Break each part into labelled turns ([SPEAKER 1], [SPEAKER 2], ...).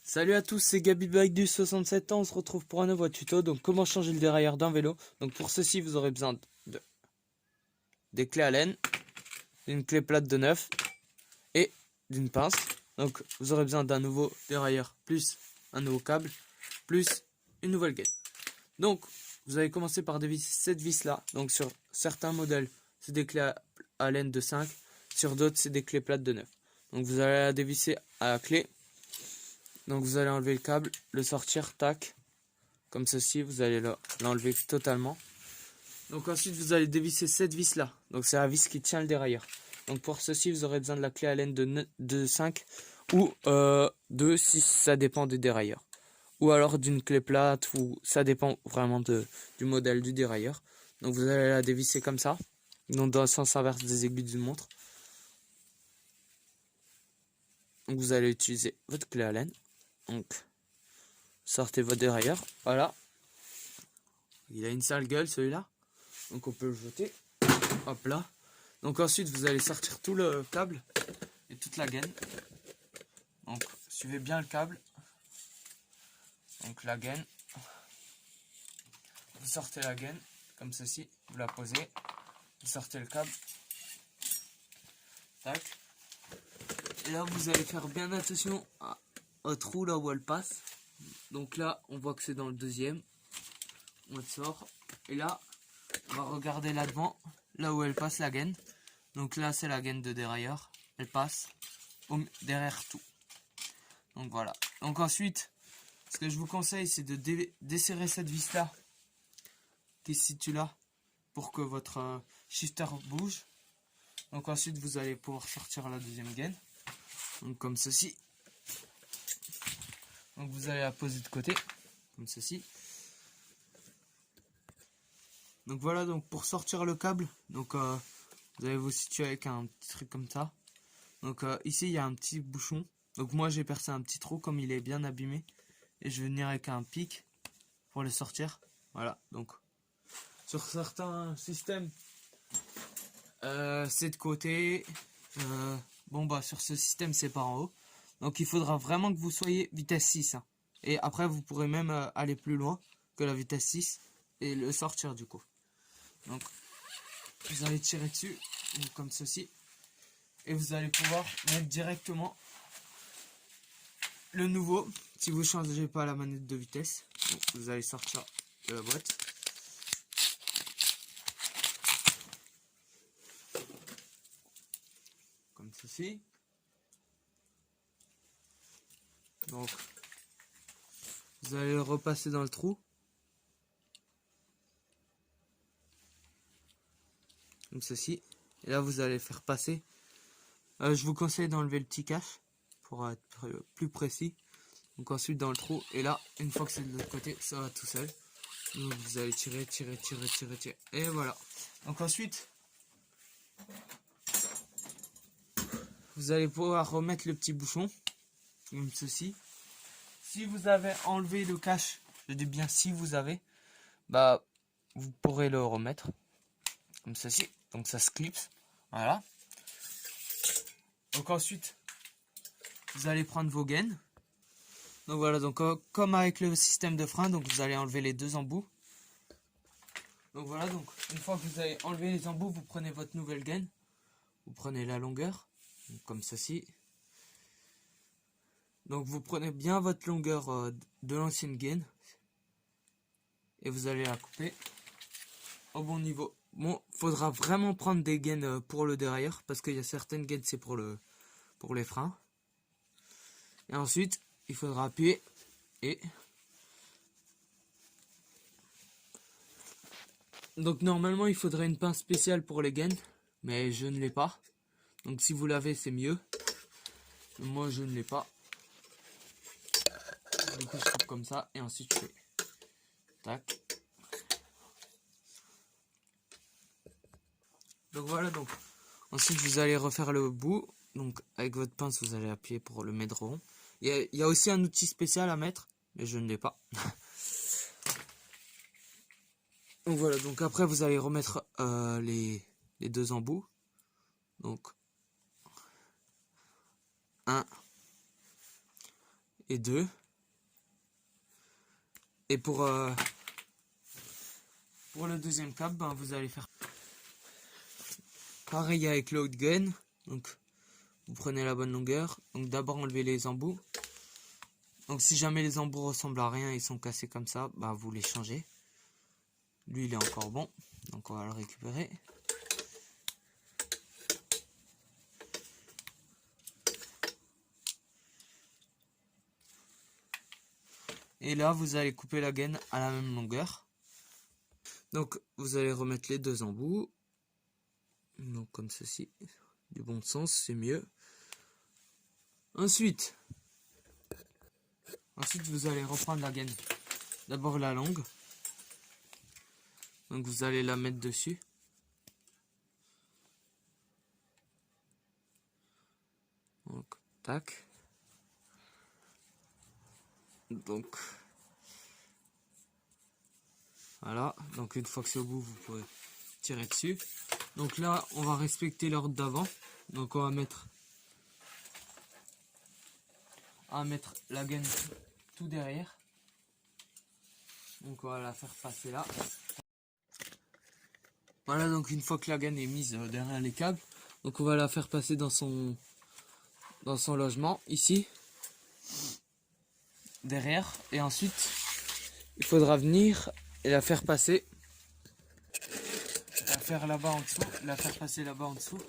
[SPEAKER 1] Salut à tous, c'est Gabi Bike du 67 ans, on se retrouve pour un nouveau tuto. Donc comment changer le dérailleur d'un vélo. Donc pour ceci vous aurez besoin des clés Allen, d'une clé plate de 9 et d'une pince. Donc vous aurez besoin d'un nouveau dérailleur plus un nouveau câble plus une nouvelle gaine. Donc vous allez commencer par dévisser cette vis là. Donc sur certains modèles c'est des clés Allen de 5, sur d'autres c'est des clés plates de 9. Donc vous allez la dévisser à la clé. Donc vous allez enlever le câble, le sortir, tac, comme ceci, vous allez l'enlever totalement. Donc ensuite vous allez dévisser cette vis là, donc c'est la vis qui tient le dérailleur. Donc pour ceci vous aurez besoin de la clé Allen de 5 ou de 6, ça dépend des dérailleurs. Ou alors d'une clé plate, ou ça dépend vraiment du modèle du dérailleur. Donc vous allez la dévisser comme ça, donc dans le sens inverse des aiguilles d'une montre. Donc vous allez utiliser votre clé Allen. Donc sortez votre dérailleur, voilà. Il a une sale gueule celui-là, donc on peut le jeter. Hop là. Donc ensuite vous allez sortir tout le câble et toute la gaine. Donc suivez bien le câble. Donc la gaine. Vous sortez la gaine comme ceci, vous la posez. Vous sortez le câble. Tac. Et là vous allez faire bien attention au trou là où elle passe. Donc là on voit que c'est dans le deuxième. On le sort. Et là on va regarder là devant, là où elle passe la gaine. Donc là c'est la gaine de dérailleur. Elle passe derrière tout. Donc voilà. Donc ensuite, ce que je vous conseille c'est de desserrer cette vis là qui se situe là pour que votre shifter bouge. Donc ensuite vous allez pouvoir sortir la deuxième gaine. Donc comme ceci. Donc vous allez la poser de côté. Comme ceci. Donc voilà, donc pour sortir le câble, donc vous allez vous situer avec un petit truc comme ça. Donc ici il y a un petit bouchon. Donc moi j'ai percé un petit trou comme il est bien abîmé. Et je vais venir avec un pic pour le sortir. Voilà, donc sur certains systèmes c'est de côté. Bon bah sur ce système c'est par en haut. Donc il faudra vraiment que vous soyez vitesse 6. Hein. Et après vous pourrez même aller plus loin que la vitesse 6 et le sortir du coup. Donc vous allez tirer dessus, donc comme ceci. Et vous allez pouvoir mettre directement le nouveau si vous ne changez pas la manette de vitesse. Donc, vous allez sortir de la boîte. Comme ceci. Donc vous allez le repasser dans le trou. Comme ceci. Et là vous allez faire passer. Je vous conseille d'enlever le petit cache pour être plus précis. Donc ensuite dans le trou. Et là, une fois que c'est de l'autre côté, ça va tout seul. Donc vous allez tirer. Et voilà. Donc ensuite, vous allez pouvoir remettre le petit bouchon. Comme ceci. Si vous avez enlevé le cache, je dis bien si vous avez, bah vous pourrez le remettre. Comme ceci. Donc ça se clipse. Voilà. Donc ensuite, vous allez prendre vos gaines. Donc voilà, donc comme avec le système de frein, donc vous allez enlever les deux embouts. Donc voilà, donc une fois que vous avez enlevé les embouts, vous prenez votre nouvelle gaine. Vous prenez la longueur, donc comme ceci. Donc vous prenez bien votre longueur de l'ancienne gaine. Et vous allez la couper au bon niveau. Bon, faudra vraiment prendre des gaines pour le dérailleur, parce qu'il y a certaines gaines c'est pour les freins. Et ensuite, il faudra appuyer et... Donc normalement il faudrait une pince spéciale pour les gaines, mais je ne l'ai pas. Donc si vous l'avez c'est mieux. Moi je ne l'ai pas. Du coup je coupe comme ça et ensuite je fais tac. Donc voilà, donc ensuite vous allez refaire le bout. Donc avec votre pince vous allez appuyer pour le mettre rond. Il y a aussi un outil spécial à mettre, mais je ne l'ai pas. Donc voilà, donc après vous allez remettre les deux embouts. Donc un et 2. Et pour le deuxième câble, ben, vous allez faire pareil avec l'autre gaine. Donc vous prenez la bonne longueur. Donc d'abord enlevez les embouts. Donc si jamais les embouts ressemblent à rien, ils sont cassés comme ça, bah vous les changez. Lui il est encore bon, donc on va le récupérer. Et là vous allez couper la gaine à la même longueur. Donc vous allez remettre les deux embouts. Donc comme ceci. Du bon sens, c'est mieux. Ensuite vous allez reprendre la gaine. D'abord la longue. Donc vous allez la mettre dessus. Donc tac. Donc voilà. Donc une fois que c'est au bout, vous pouvez tirer dessus. Donc là, on va respecter l'ordre d'avant. Donc on va mettre la gaine tout derrière. Donc on va la faire passer là. Voilà, donc une fois que la gaine est mise derrière les câbles, donc on va la faire passer dans son logement ici, derrière. Et ensuite, il faudra venir et la faire passer, la faire là-bas en dessous, la faire passer là-bas en dessous.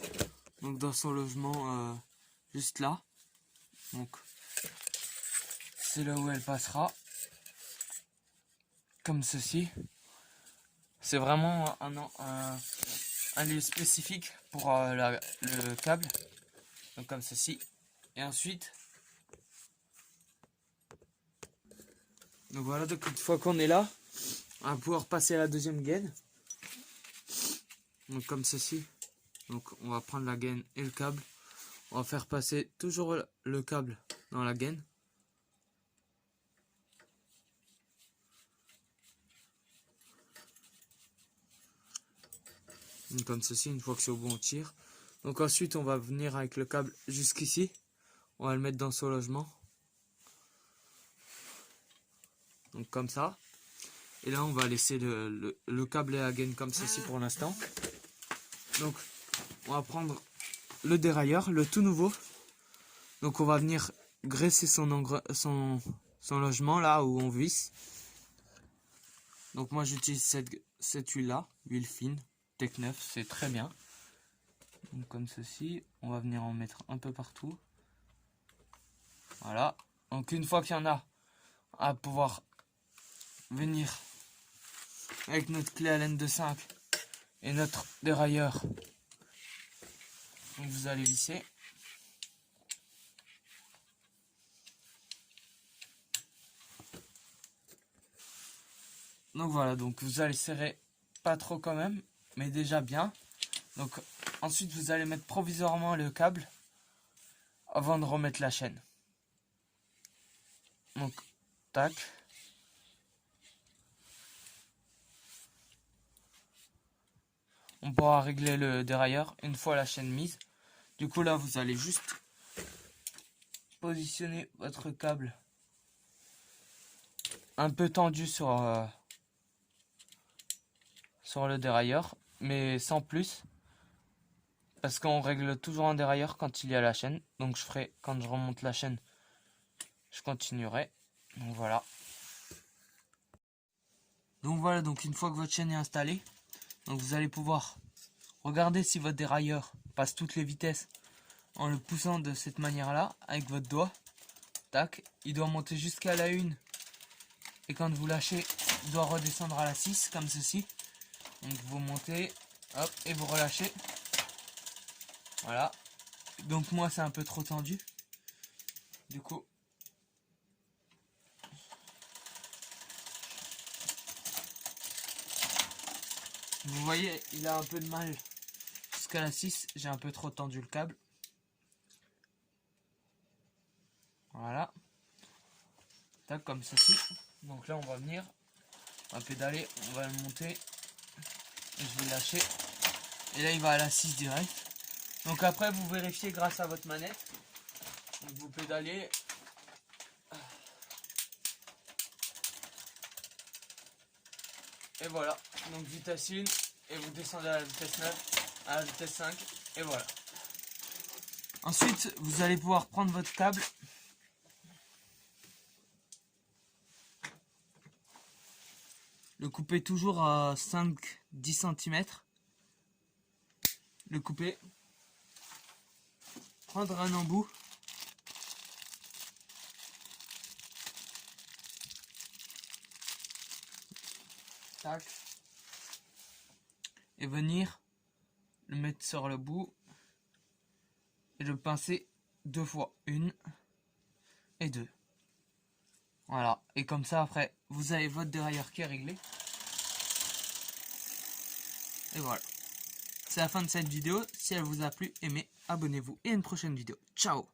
[SPEAKER 1] Donc dans son logement juste là. Donc c'est là où elle passera. Comme ceci. C'est vraiment un lieu spécifique pour le câble. Donc comme ceci. Et ensuite, donc voilà, donc une fois qu'on est là, on va pouvoir passer à la deuxième gaine. Donc comme ceci. Donc on va prendre la gaine et le câble. On va faire passer toujours le câble dans la gaine. Donc comme ceci, une fois que c'est au bon, on tire. Donc ensuite, on va venir avec le câble jusqu'ici. On va le mettre dans son logement. Donc comme ça. Et là, on va laisser le câble et la gaine comme ceci pour l'instant. Donc, on va prendre le dérailleur, le tout nouveau. Donc, on va venir graisser son logement là où on visse. Donc, moi, j'utilise cette huile-là, huile fine, Tech 9, c'est très bien. Donc, comme ceci, on va venir en mettre un peu partout. Voilà. Donc, une fois qu'il y en a, on va pouvoir venir avec notre clé Allen de 5 et notre dérailleur. Donc vous allez visser. Donc voilà, donc vous allez serrer pas trop quand même, mais déjà bien. Donc ensuite vous allez mettre provisoirement le câble avant de remettre la chaîne. Donc tac. On pourra régler le dérailleur une fois la chaîne mise. Du coup là vous allez juste positionner votre câble un peu tendu sur le dérailleur, mais sans plus. Parce qu'on règle toujours un dérailleur quand il y a la chaîne. Donc je ferai, quand je remonte la chaîne, je continuerai. Donc voilà. Donc voilà, donc une fois que votre chaîne est installée, donc vous allez pouvoir regarder si votre dérailleur passe toutes les vitesses en le poussant de cette manière-là, avec votre doigt. Tac, il doit monter jusqu'à la 1. Et quand vous lâchez, il doit redescendre à la 6, comme ceci. Donc vous montez, hop, et vous relâchez. Voilà. Donc moi c'est un peu trop tendu. Du coup, vous voyez, il a un peu de mal. Jusqu'à la 6, j'ai un peu trop tendu le câble. Voilà. Tac, comme ceci. Donc là on va venir, on va pédaler, on va le monter. Et je vais le lâcher. Et là il va à la 6 direct. Donc après vous vérifiez grâce à votre manette. Donc vous pédalez. Et voilà, donc vitesse 1, et vous descendez à la vitesse 9, à la vitesse 5, et voilà. Ensuite, vous allez pouvoir prendre votre câble, le couper toujours à 5-10 cm, le couper, prendre un embout, tac, et venir le mettre sur le bout et le pincer 2 fois, 1 et 2. Voilà, et comme ça après vous avez votre dérailleur qui est réglé. Et voilà, c'est la fin de cette vidéo. Si elle vous a plu, aimez, abonnez-vous et à une prochaine vidéo. Ciao.